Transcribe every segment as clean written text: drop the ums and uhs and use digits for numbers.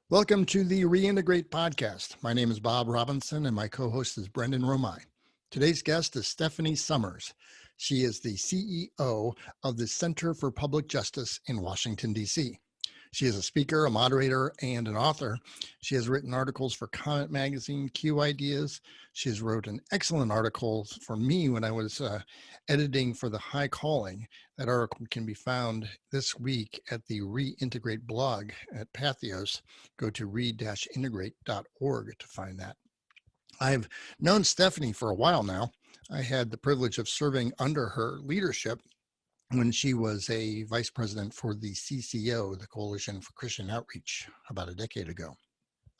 Welcome to the Reintegrate podcast. My name is Bob Robinson and my co-host is Brendan Romai. Today's guest is Stephanie Summers. She is the CEO of the Center for Public Justice in Washington, D.C. She is a speaker, a moderator, and an author. She has written articles for Comment Magazine, Q Ideas. She has wrote an excellent article for me when I was editing for The High Calling. That article can be found this week at the Reintegrate blog at Pathos. Go to re-integrate.org to find that. I've known Stephanie for a while now. I had the privilege of serving under her leadership when she was a vice president for the CCO, the Coalition for Christian Outreach, about a decade ago.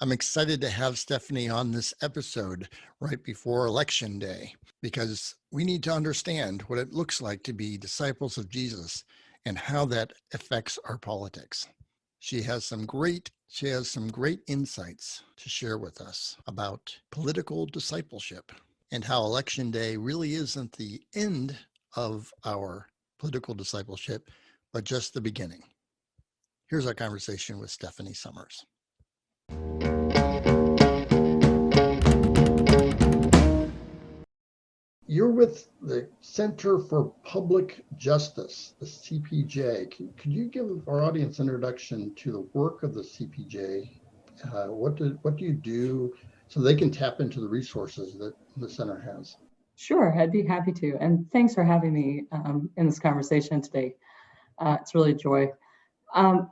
I'm excited to have Stephanie on this episode right before Election Day, because we need to understand what it looks like to be disciples of Jesus and how that affects our politics. She has some great insights to share with us about political discipleship and how Election Day really isn't the end of our political discipleship, but just the beginning. Here's our conversation with Stephanie Summers. You're with the Center for Public Justice, the CPJ. Could you give our audience an introduction to the work of the CPJ? What do you do so they can tap into the resources that the center has? Sure, I'd be happy to. And thanks for having me in this conversation today. It's really a joy.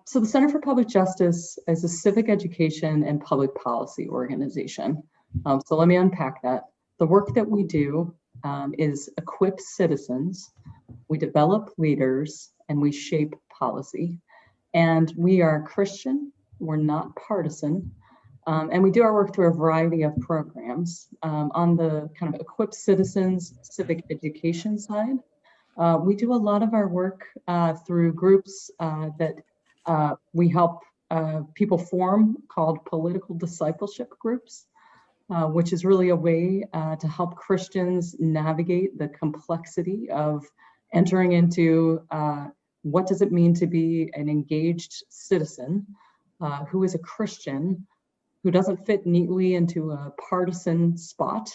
So the Center for Public Justice is a civic education and public policy organization. So let me unpack that. The work that we do is equip citizens, we develop leaders, and we shape policy. And we are Christian, we're not partisan. And we do our work through a variety of programs. On the kind of equip citizens civic education side, we do a lot of our work through groups that we help people form called political discipleship groups, which is really a way to help Christians navigate the complexity of entering into what does it mean to be an engaged citizen who is a Christian, who doesn't fit neatly into a partisan spot,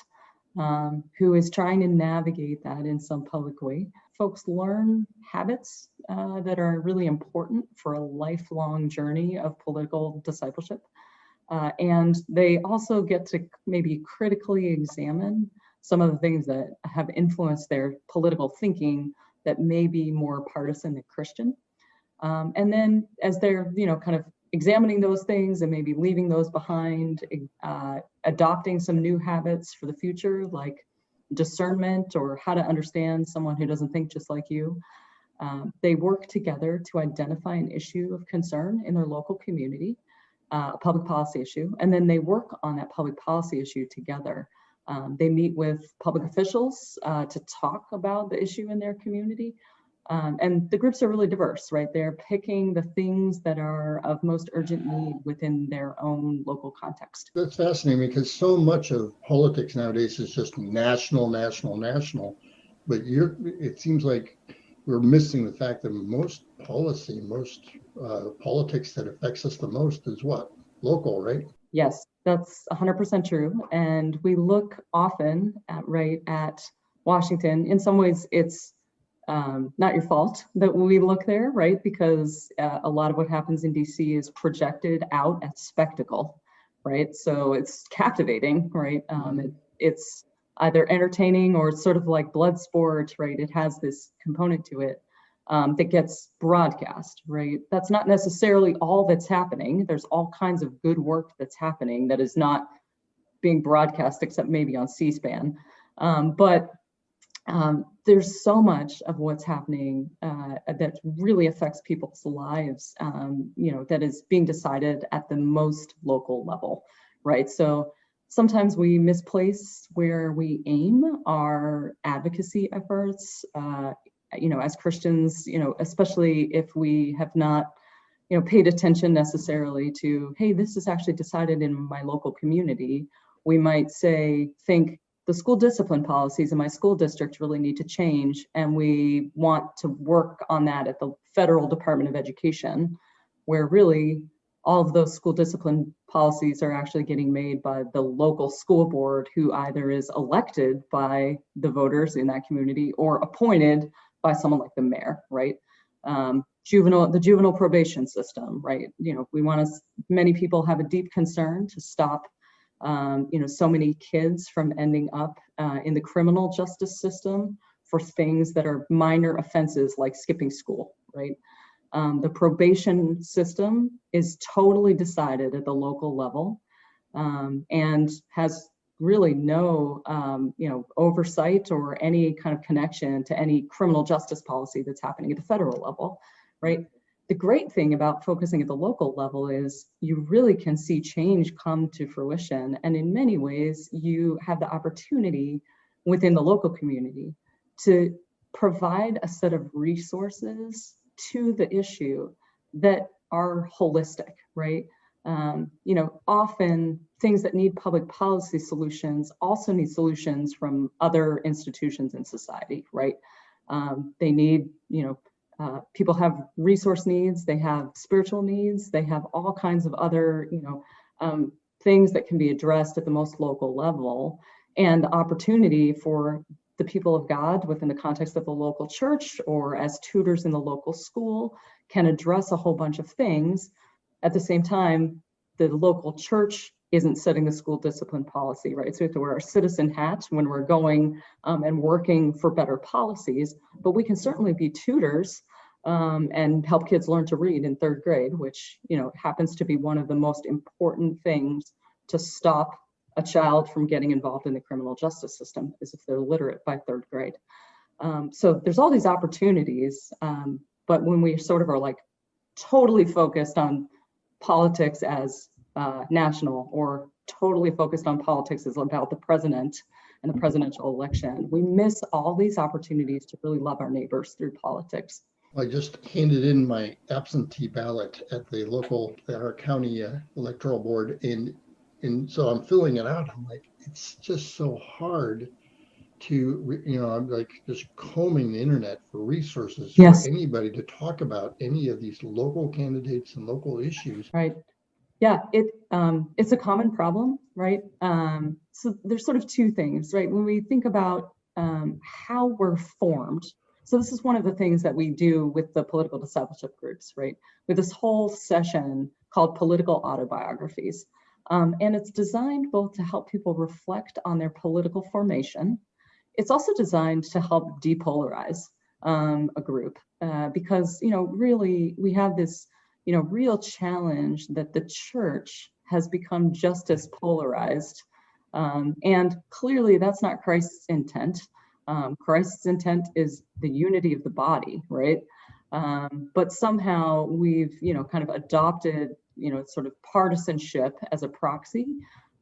who is trying to navigate that in some public way. Folks learn habits that are really important for a lifelong journey of political discipleship. And they also get to maybe critically examine some of the things that have influenced their political thinking that may be more partisan than Christian. And then as they're, kind of examining those things and maybe leaving those behind, adopting some new habits for the future, like discernment or how to understand someone who doesn't think just like you. They work together to identify an issue of concern in their local community, a public policy issue, and then they work on that public policy issue together. They meet with public officials to talk about the issue in their community. And the groups are really diverse, right? They're picking the things that are of most urgent need within their own local context. That's fascinating because so much of politics nowadays is just national. But it seems like we're missing the fact that most politics that affects us the most is what? Local, right? Yes, that's 100% true. And we look often at Washington. In some ways, it's not your fault that we look there, right? Because a lot of what happens in DC is projected out as spectacle, right? So it's captivating, right? It's either entertaining or sort of like blood sport, right? It has this component to it that gets broadcast, right? That's not necessarily all that's happening. There's all kinds of good work that's happening that is not being broadcast except maybe on C-SPAN. But there's so much of what's happening that really affects people's lives, that is being decided at the most local level, right? So sometimes we misplace where we aim our advocacy efforts, as Christians, especially if we have not, paid attention necessarily to, hey, this is actually decided in my local community. We might think the school discipline policies in my school district really need to change, and we want to work on that at the federal Department of Education, where really all of those school discipline policies are actually getting made by the local school board, who either is elected by the voters in that community or appointed by someone like the mayor, right? The juvenile probation system, right? We want to, many people have a deep concern to stop, so many kids from ending up in the criminal justice system for things that are minor offenses like skipping school, right? The probation system is totally decided at the local level, and has really no, oversight or any kind of connection to any criminal justice policy that's happening at the federal level, right? The great thing about focusing at the local level is you really can see change come to fruition. And in many ways, you have the opportunity within the local community to provide a set of resources to the issue that are holistic, right? Often things that need public policy solutions also need solutions from other institutions in society, right? They need, people have resource needs, they have spiritual needs, they have all kinds of other, things that can be addressed at the most local level. And the opportunity for the people of God within the context of the local church or as tutors in the local school can address a whole bunch of things. At the same time, the local church isn't setting the school discipline policy, right? So we have to wear our citizen hat when we're going and working for better policies, but we can certainly be tutors and help kids learn to read in third grade, which, happens to be one of the most important things to stop a child from getting involved in the criminal justice system, is if they're literate by third grade. So there's all these opportunities, but when we sort of are like totally focused on politics as national, or totally focused on politics as about the president and the presidential election, we miss all these opportunities to really love our neighbors through politics. I just handed in my absentee ballot at our county electoral board, and so I'm filling it out. I'm like, it's just so hard to, I'm like just combing the internet for resources for anybody to talk about any of these local candidates and local issues. Right. Yeah, it's a common problem, right? So there's sort of two things, right? When we think about how we're formed, so this is one of the things that we do with the political discipleship groups, right? With this whole session called Political Autobiographies. And it's designed both to help people reflect on their political formation. It's also designed to help depolarize a group because, really we have this, real challenge that the church has become just as polarized. And clearly that's not Christ's intent. Christ's intent is the unity of the body, right? But somehow we've, kind of adopted, sort of partisanship as a proxy.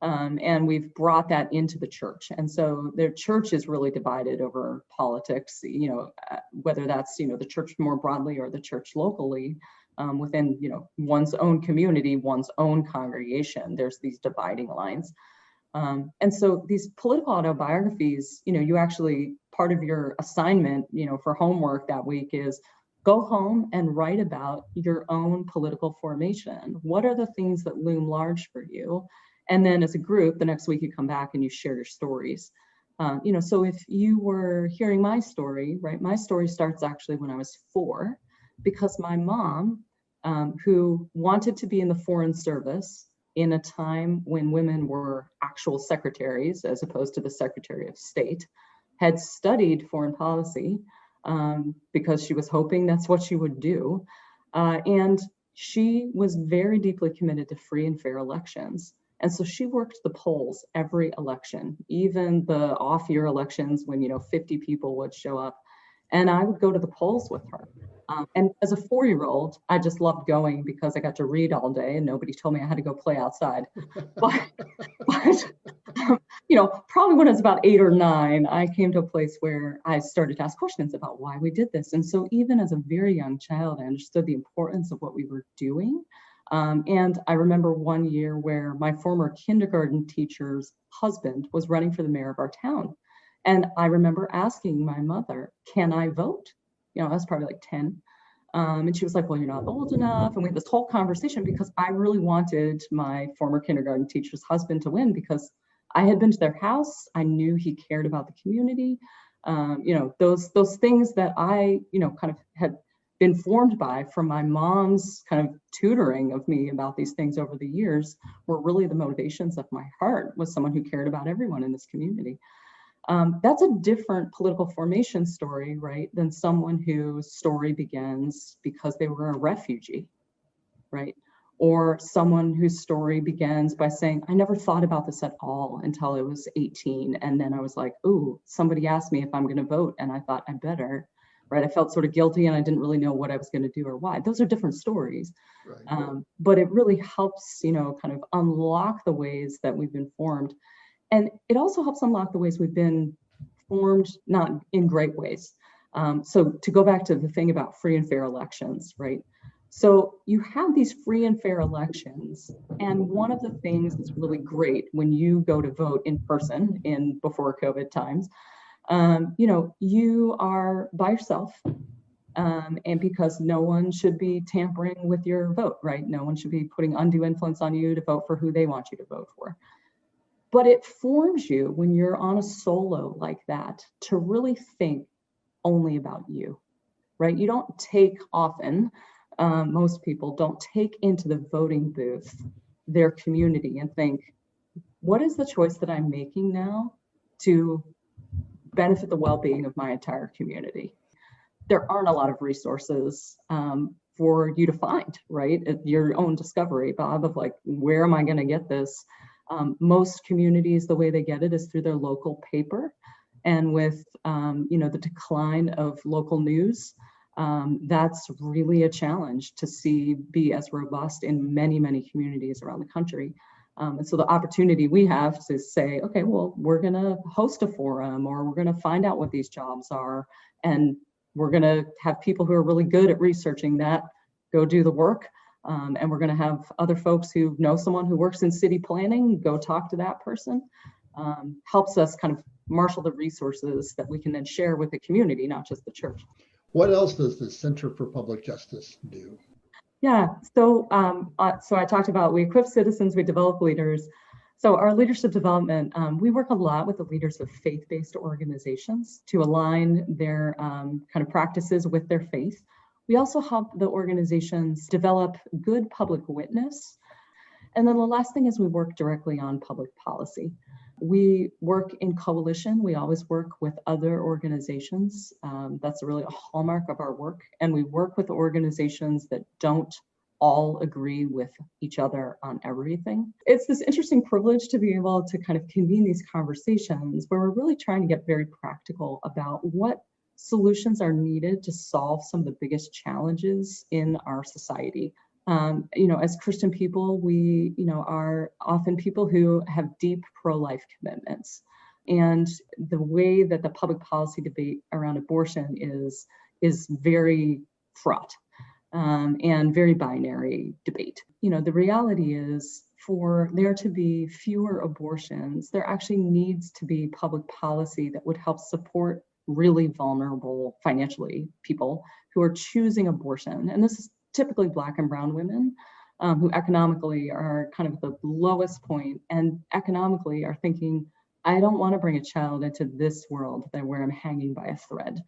And we've brought that into the church. And so their church is really divided over politics, whether that's, the church more broadly or the church locally, within, one's own community, one's own congregation. There's these dividing lines. And so these political autobiographies, you actually, part of your assignment, for homework that week is go home and write about your own political formation. What are the things that loom large for you? And then as a group, the next week you come back and you share your stories. So if you were hearing my story, right, my story starts actually when I was 4, because my mom, who wanted to be in the Foreign Service in a time when women were actual secretaries as opposed to the Secretary of State, had studied foreign policy because she was hoping that's what she would do. And she was very deeply committed to free and fair elections. And so she worked the polls every election, even the off-year elections when, 50 people would show up. And I would go to the polls with her. And as a 4-year-old, I just loved going because I got to read all day and nobody told me I had to go play outside. But probably when I was about 8 or 9, I came to a place where I started to ask questions about why we did this. And so even as a very young child, I understood the importance of what we were doing. And I remember one year where my former kindergarten teacher's husband was running for the mayor of our town. And I remember asking my mother, can I vote? I was probably like 10. And she was like, well, you're not old enough. And we had this whole conversation because I really wanted my former kindergarten teacher's husband to win because I had been to their house. I knew he cared about the community. Those things that I, kind of had been formed by from my mom's kind of tutoring of me about these things over the years were really the motivations of my heart, was someone who cared about everyone in this community. That's a different political formation story, right, than someone whose story begins because they were a refugee, right? Or someone whose story begins by saying, I never thought about this at all until I was 18. And then I was like, ooh, somebody asked me if I'm going to vote. And I thought I better, right? I felt sort of guilty and I didn't really know what I was going to do or why. Those are different stories. Right. But it really helps, kind of unlock the ways that we've been formed. And it also helps unlock the ways we've been formed, not in great ways. So to go back to the thing about free and fair elections, right? So you have these free and fair elections. And one of the things that's really great when you go to vote in person in before COVID times, you are by yourself. And because no one should be tampering with your vote, right? No one should be putting undue influence on you to vote for who they want you to vote for. But it forms you when you're on a solo like that to really think only about you, right? You don't take often, most people don't take into the voting booth their community and think, what is the choice that I'm making now to benefit the well-being of my entire community? There aren't a lot of resources for you to find, right? Your own discovery, Bob, of like, where am I going to get this? Most communities, the way they get it is through their local paper. And with, the decline of local news, that's really a challenge to see be as robust in many, many communities around the country. And so the opportunity we have to say, okay, well, we're going to host a forum, or we're going to find out what these jobs are. And we're going to have people who are really good at researching that go do the work. And we're going to have other folks who know someone who works in city planning, go talk to that person. Helps us kind of marshal the resources that we can then share with the community, not just the church. What else does the Center for Public Justice do? Yeah, so I talked about we equip citizens, we develop leaders. So our leadership development, we work a lot with the leaders of faith-based organizations to align their kind of practices with their faith. We also help the organizations develop good public witness. And then the last thing is we work directly on public policy. We work in coalition. We always work with other organizations. That's really a hallmark of our work. And we work with organizations that don't all agree with each other on everything. It's this interesting privilege to be able to kind of convene these conversations where we're really trying to get very practical about what solutions are needed to solve some of the biggest challenges in our society. As Christian people, we, are often people who have deep pro-life commitments. And the way that the public policy debate around abortion is very fraught and very binary debate. The reality is for there to be fewer abortions, there actually needs to be public policy that would help support really vulnerable financially people who are choosing abortion. And this is typically Black and brown women who economically are kind of at the lowest point and economically are thinking, I don't want to bring a child into this world where I'm hanging by a thread.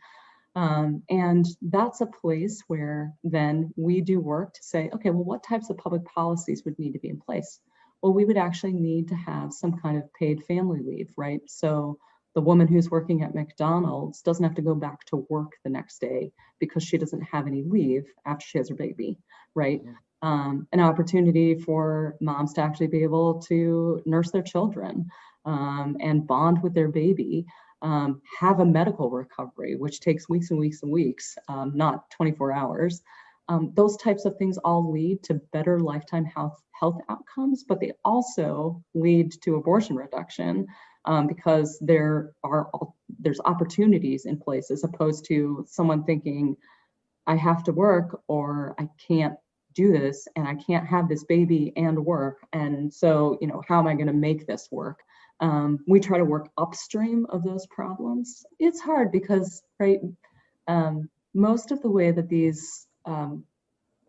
And that's a place where then we do work to say, okay, well, what types of public policies would need to be in place? Well, we would actually need to have some kind of paid family leave, right? So the woman who's working at McDonald's doesn't have to go back to work the next day because she doesn't have any leave after she has her baby, right? Mm-hmm. An opportunity for moms to actually be able to nurse their children and bond with their baby, have a medical recovery, which takes weeks and weeks and weeks, not 24 hours. Those types of things all lead to better lifetime health outcomes, but they also lead to abortion reduction because there's opportunities in place as opposed to someone thinking, I have to work or I can't do this and I can't have this baby and work. And so, how am I going to make this work? We try to work upstream of those problems. It's hard because, right, most of the way that these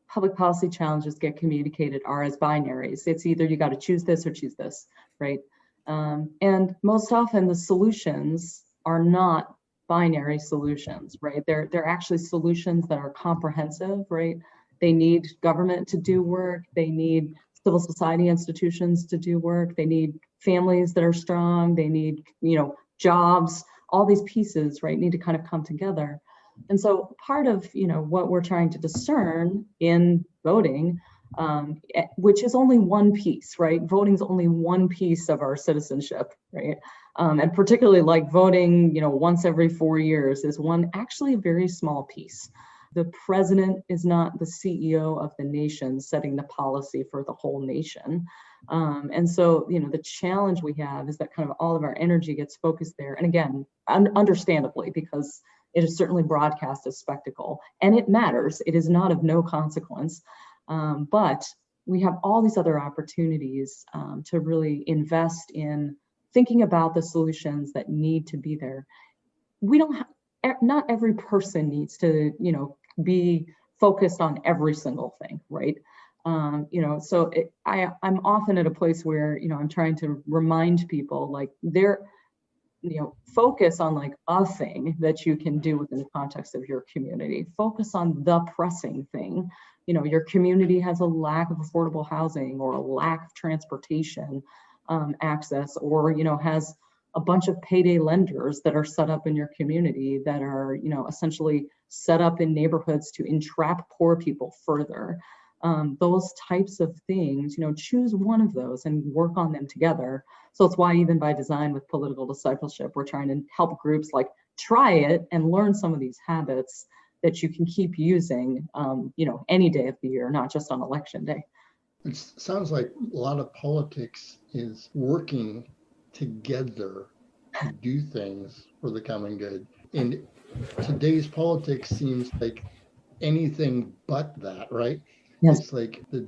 public policy challenges get communicated are as binaries. It's either you got to choose this or choose this, right? And most often the solutions are not binary solutions, right? They're actually solutions that are comprehensive, right? They need government to do work. They need civil society institutions to do work. They need families that are strong. They need, jobs. All these pieces, right, need to kind of come together. And so part of, what we're trying to discern in voting, which is only one piece, right? Voting is only one piece of our citizenship, right? And particularly like voting, once every 4 years is one actually very small piece. The president is not the CEO of the nation setting the policy for the whole nation. And so, the challenge we have is that kind of all of our energy gets focused there. And again, understandably, because it is certainly broadcast as spectacle and it matters. It is not of no consequence. But we have all these other opportunities to really invest in thinking about the solutions that need to be there. We don't have, not every person needs to, be focused on every single thing, right? So I'm often at a place where, I'm trying to remind people like focus on like a thing that you can do within the context of your community. Focus on the pressing thing. Your community has a lack of affordable housing or a lack of transportation access, or, has a bunch of payday lenders that are set up in your community that are, essentially set up in neighborhoods to entrap poor people further. Those types of things, choose one of those and work on them together. So it's why even by design with political discipleship, we're trying to help groups like try it and learn some of these habits that you can keep using, any day of the year, not just on election day. It sounds like a lot of politics is working together to do things for the common good. And today's politics seems like anything but that, right? Yes. It's like the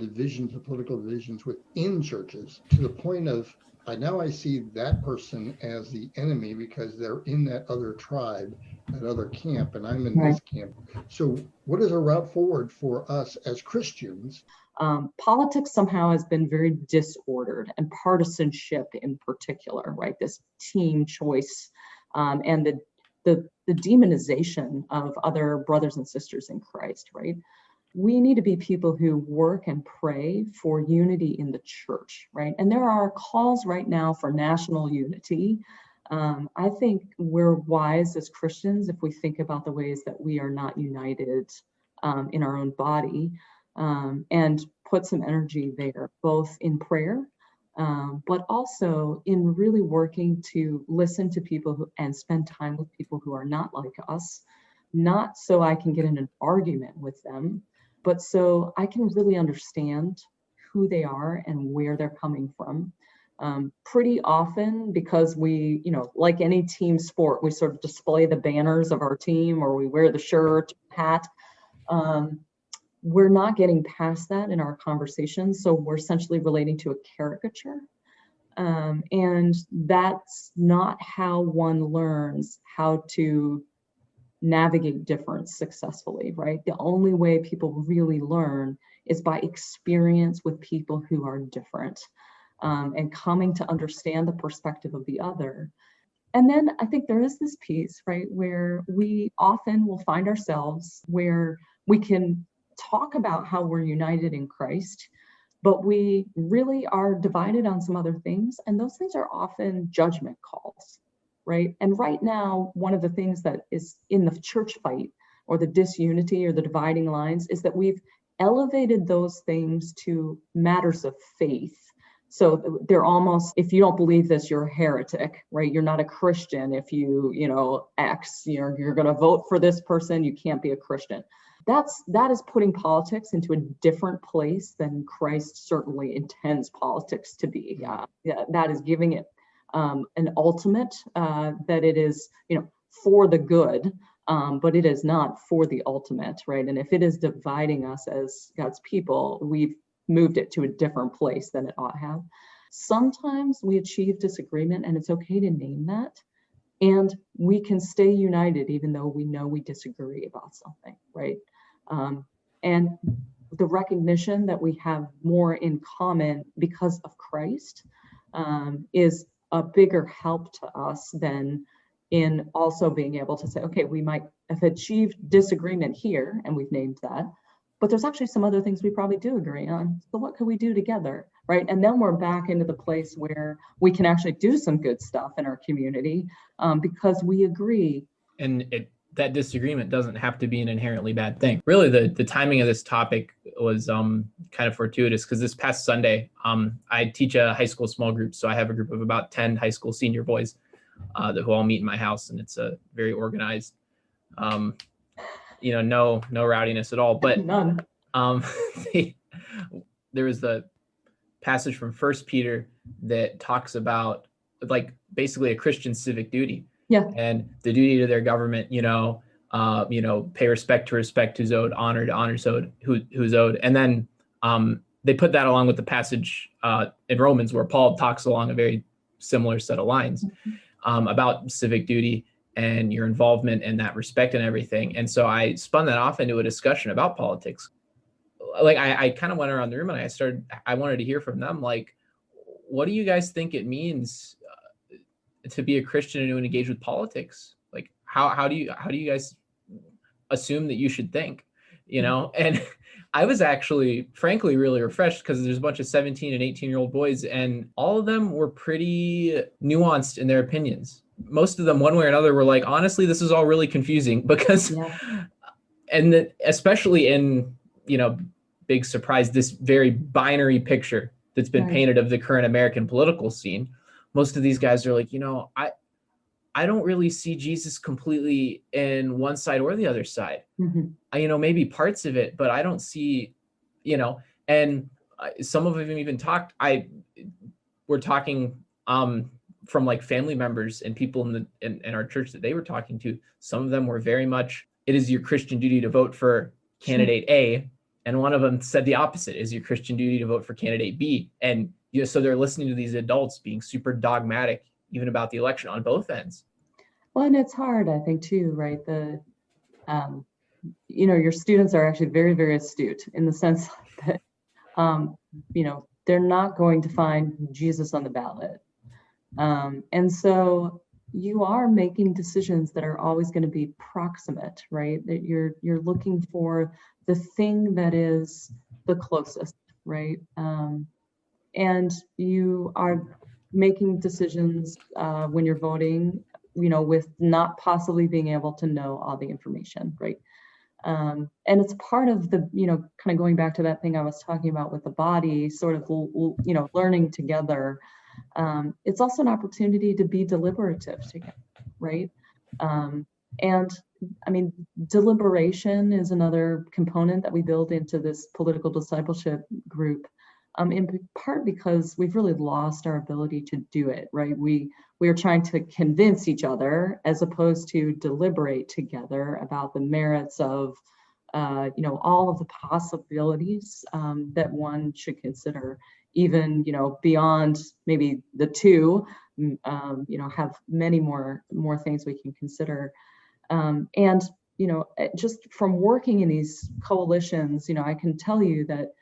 political divisions within churches, to the point of I see that person as the enemy because they're in that other tribe, that other camp, and I'm in Right. this camp. So what is a route forward for us as Christians? Politics somehow has been very disordered, and partisanship in particular, right? This team choice and the demonization of other brothers and sisters in Christ, right? We need to be people who work and pray for unity in the church, right? And there are calls right now for national unity. I think we're wise as Christians if we think about the ways that we are not united in our own body, and put some energy there, both in prayer, but also in really working to listen to people and spend time with people who are not like us, not so I can get in an argument with them, but so I can really understand who they are and where they're coming from. Pretty often, because we, like any team sport, we sort of display the banners of our team or we wear the shirt, hat. We're not getting past that in our conversations. So we're essentially relating to a caricature. And that's not how one learns how to navigate difference successfully, right? The only way people really learn is by experience with people who are different, and coming to understand the perspective of the other. And then I think there is this piece, right, where we often will find ourselves where we can talk about how we're united in Christ, but we really are divided on some other things. And those things are often judgment calls, right? And right now, one of the things that is in the church fight or the disunity or the dividing lines is that we've elevated those things to matters of faith. So they're almost, if you don't believe this, you're a heretic, right? You're not a Christian if X, you're going to vote for this person, you can't be a Christian. That is putting politics into a different place than Christ certainly intends politics to be. That is giving it an ultimate, that it is, for the good, but it is not for the ultimate, right? And if it is dividing us as God's people, we've moved it to a different place than it ought to have. Sometimes we achieve disagreement, and it's okay to name that. And we can stay united even though we know we disagree about something, right? And the recognition that we have more in common because of Christ is a bigger help to us than in also being able to say, okay, we might have achieved disagreement here, and we've named that, but there's actually some other things we probably do agree on. So what can we do together, right? And then we're back into the place where we can actually do some good stuff in our community because we agree. And that disagreement doesn't have to be an inherently bad thing. Really, the timing of this topic was kind of fortuitous, because this past Sunday, I teach a high school small group. So I have a group of about 10 high school senior boys who all meet in my house, and it's a very organized, no rowdiness at all. But none. There was the passage from 1 Peter that talks about like basically a Christian civic duty. Yeah. And the duty to their government, pay respect to respect who's owed, honor to honor who's owed. And then they put that along with the passage in Romans where Paul talks along a very similar set of lines about civic duty and your involvement and that respect and everything. And so I spun that off into a discussion about politics. Like I kind of went around the room and I wanted to hear from them, like, what do you guys think it means to be a Christian and to engage with politics? Like, how do you guys assume that you should think, And I was actually, frankly, really refreshed, because there's a bunch of 17 and 18-year-old boys, and all of them were pretty nuanced in their opinions. Most of them, one way or another, were like, honestly, this is all really confusing, because, and that, especially in, big surprise, this very binary picture that's been painted of the current American political scene. Most of these guys are like, I don't really see Jesus completely in one side or the other side. Mm-hmm. Maybe parts of it, but I don't see, and some of them even talked, we're talking from like family members and people in our church that they were talking to. Some of them were very much, it is your Christian duty to vote for candidate A. And one of them said the opposite, is your Christian duty to vote for candidate B. And so they're listening to these adults being super dogmatic, even about the election on both ends. Well, and it's hard, I think, too, right? Your students are actually very, very astute in the sense that, they're not going to find Jesus on the ballot. And so you are making decisions that are always going to be proximate, right? That you're looking for the thing that is the closest, right? And you are making decisions when you're voting, with not possibly being able to know all the information, right? And it's part of the, kind of going back to that thing I was talking about with the body, sort of, learning together. It's also an opportunity to be deliberative together, right? And I mean, deliberation is another component that we build into this political discipleship group, in part because we've really lost our ability to do it, right? We are trying to convince each other as opposed to deliberate together about the merits of, all of the possibilities that one should consider, even, beyond maybe the two, have many more things we can consider. And, just from working in these coalitions, I can tell you that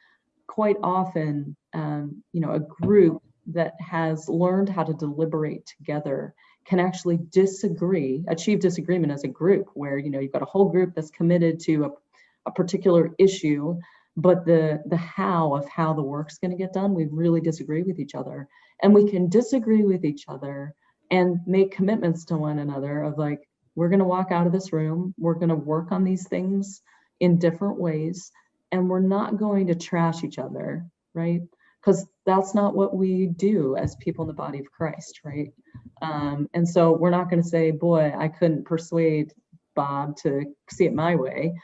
quite often, a group that has learned how to deliberate together can actually achieve disagreement as a group, where, you've got a whole group that's committed to a particular issue, but the how the work's going to get done, we really disagree with each other. And we can disagree with each other and make commitments to one another of like, we're going to walk out of this room, we're going to work on these things in different ways, and we're not going to trash each other, right? Because that's not what we do as people in the body of Christ, right? And so we're not going to say, boy, I couldn't persuade Bob to see it my way.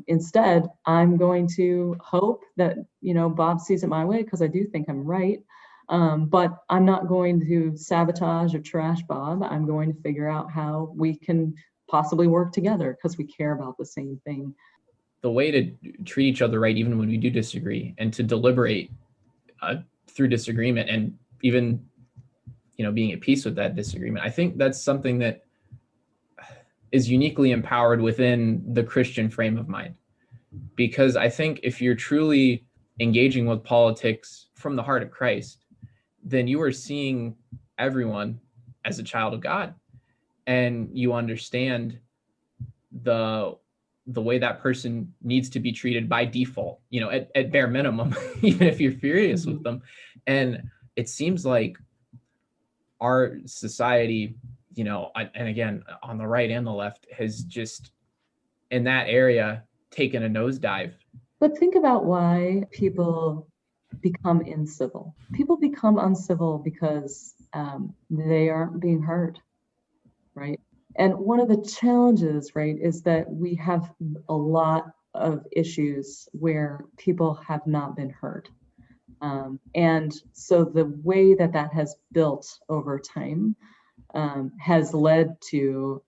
Instead, I'm going to hope that, Bob sees it my way because I do think I'm right. But I'm not going to sabotage or trash Bob. I'm going to figure out how we can possibly work together because we care about the same thing. The way to treat each other right, even when we do disagree, and to deliberate through disagreement, and even, being at peace with that disagreement. I think that's something that is uniquely empowered within the Christian frame of mind. because I think if you're truly engaging with politics from the heart of Christ, then you are seeing everyone as a child of God, and you understand the way that person needs to be treated by default, at bare minimum, even if you're furious with them. And it seems like our society, and again, on the right and the left, has just in that area taken a nosedive. But think about why people become incivil. People become uncivil because they aren't being heard, right? And one of the challenges, right, is that we have a lot of issues where people have not been heard. And so the way that that has built over time has led to,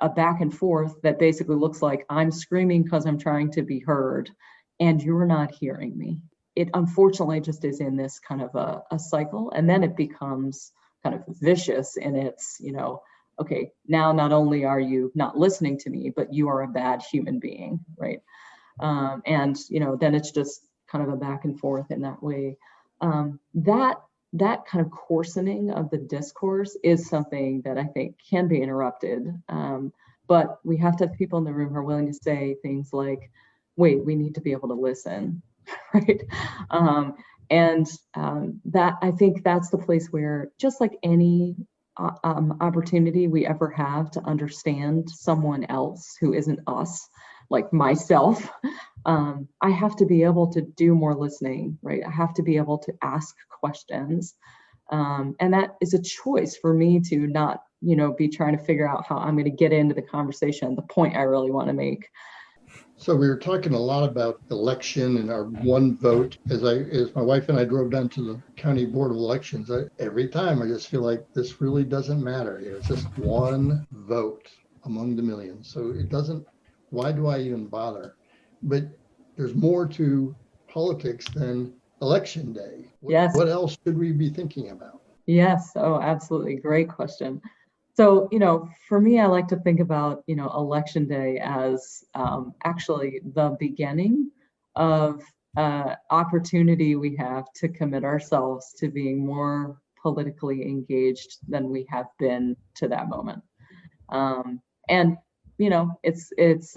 a back and forth that basically looks like I'm screaming because I'm trying to be heard and you're not hearing me. It unfortunately just is in this kind of a cycle, and then it becomes kind of vicious in its, okay, now not only are you not listening to me, but you are a bad human being, right? And then it's just kind of a back and forth in that way. That kind of coarsening of the discourse is something that I think can be interrupted. But we have to have people in the room who are willing to say things like, wait, we need to be able to listen, right? That, I think that's the place where, just like any opportunity we ever have to understand someone else who isn't us, like myself, I have to be able to do more listening, right? I have to be able to ask questions. And that is a choice for me to not, be trying to figure out how I'm going to get into the conversation, the point I really want to make. So we were talking a lot about election and our one vote. As my wife and I drove down to the county board of elections, every time I just feel like this really doesn't matter. It's just one vote among the millions. So it doesn't, why do I even bother? But there's more to politics than election day. Yes. What else should we be thinking about? Yes. Oh, absolutely. Great question. So, for me, I like to think about, election day as actually the beginning of opportunity we have to commit ourselves to being more politically engaged than we have been to that moment. And, it's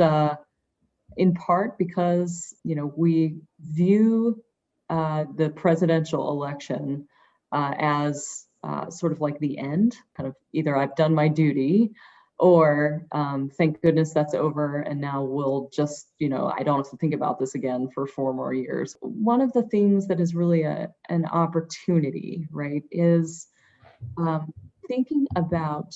in part because, we view the presidential election as sort of like the end, kind of either I've done my duty or thank goodness that's over and now we'll just, I don't have to think about this again for 4 more years. One of the things that is really an opportunity, right, is thinking about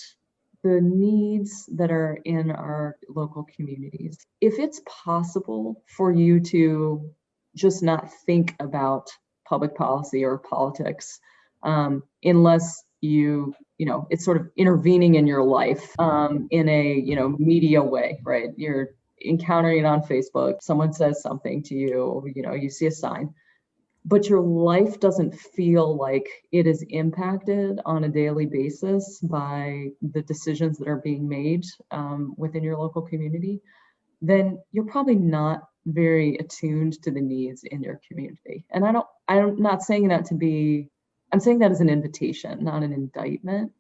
the needs that are in our local communities. If it's possible for you to just not think about public policy or politics, unless it's sort of intervening in your life in a, media way, right? You're encountering it on Facebook, someone says something to you, you see a sign, but your life doesn't feel like it is impacted on a daily basis by the decisions that are being made within your local community, then you're probably not very attuned to the needs in your community. And I'm not saying that to be, I'm saying that as an invitation, not an indictment.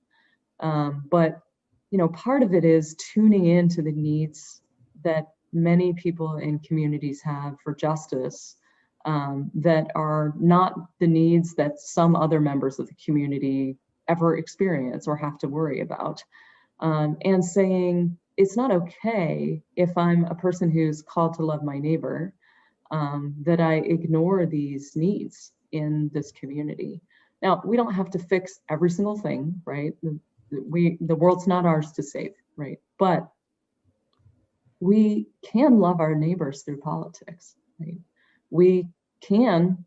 But, part of it is tuning into the needs that many people in communities have for justice, that are not the needs that some other members of the community ever experience or have to worry about. And saying, it's not okay if I'm a person who's called to love my neighbor, that I ignore these needs in this community. Now, we don't have to fix every single thing, right? The world's not ours to save, right? But we can love our neighbors through politics, right? We can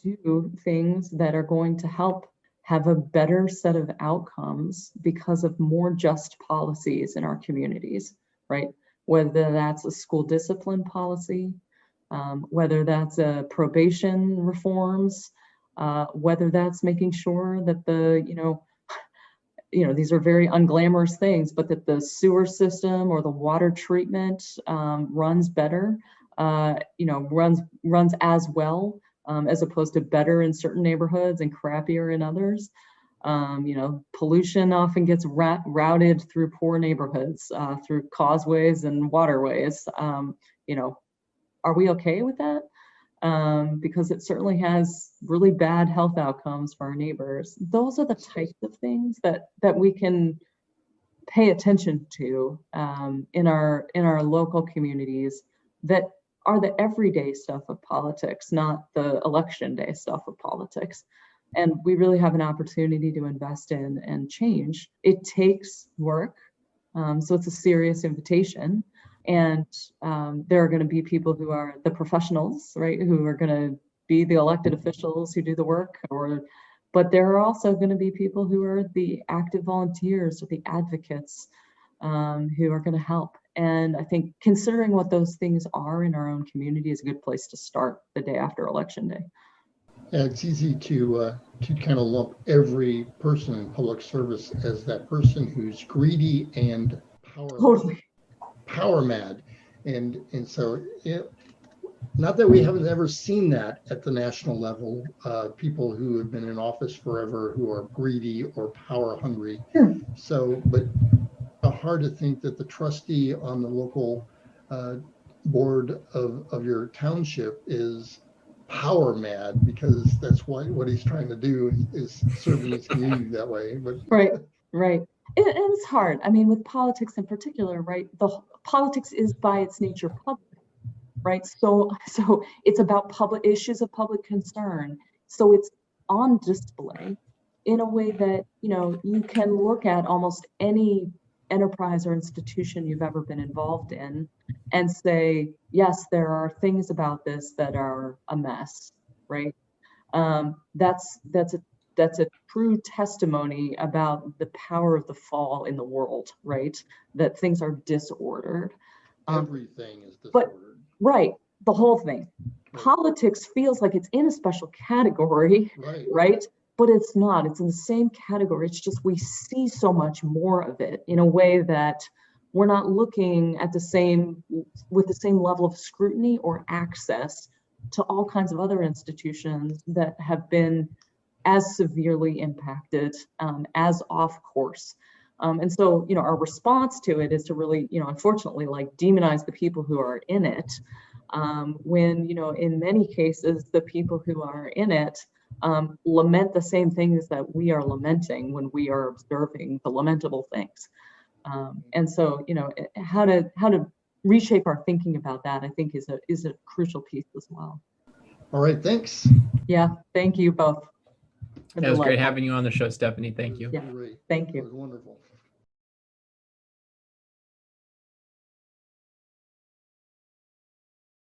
do things that are going to help have a better set of outcomes because of more just policies in our communities, right? Whether that's a school discipline policy, whether that's a probation reforms, whether that's making sure that these are very unglamorous things, but that the sewer system or the water treatment runs better, runs as well, as opposed to better in certain neighborhoods and crappier in others. Pollution often gets routed through poor neighborhoods, through causeways and waterways. Are we okay with that? Because it certainly has really bad health outcomes for our neighbors. Those are the types of things that we can pay attention to in our local communities, that are the everyday stuff of politics, not the election day stuff of politics. And we really have an opportunity to invest in and change. It takes work, so it's a serious invitation. And there are going to be people who are the professionals, right, who are going to be the elected officials who do the work, but there are also going to be people who are the active volunteers or the advocates who are going to help. And I think considering what those things are in our own community is a good place to start the day after Election Day. Yeah, it's easy to kind of lump every person in public service as that person who's greedy and power mad, and so not that we haven't ever seen that at the national level, people who have been in office forever who are greedy or power hungry. Sure. So, but hard to think that the trustee on the local board of your township is power mad, because that's what he's trying to do is serving his community that way. But right. And it's hard. I mean, with politics in particular, right? The politics is by its nature public, right? So it's about public issues of public concern. So it's on display in a way that, you can look at almost any enterprise or institution you've ever been involved in and say, yes, there are things about this that are a mess, right? That's a true testimony about the power of the fall in the world, right? That things are disordered. Everything is disordered. Right, the whole thing. Right. Politics feels like it's in a special category, right? But it's not. It's in the same category. It's just we see so much more of it in a way that we're not looking at with the same level of scrutiny or access to all kinds of other institutions that have been as severely impacted, as off course. And so, our response to it is to really, unfortunately, demonize the people who are in it, when, in many cases, the people who are in it lament the same things that we are lamenting when we are observing the lamentable things. And so, how to reshape our thinking about that, I think, is a crucial piece as well. All right, thanks. Yeah, thank you both. It was great having you on the show, Stephanie. Thank you. Yeah, thank you. It was wonderful.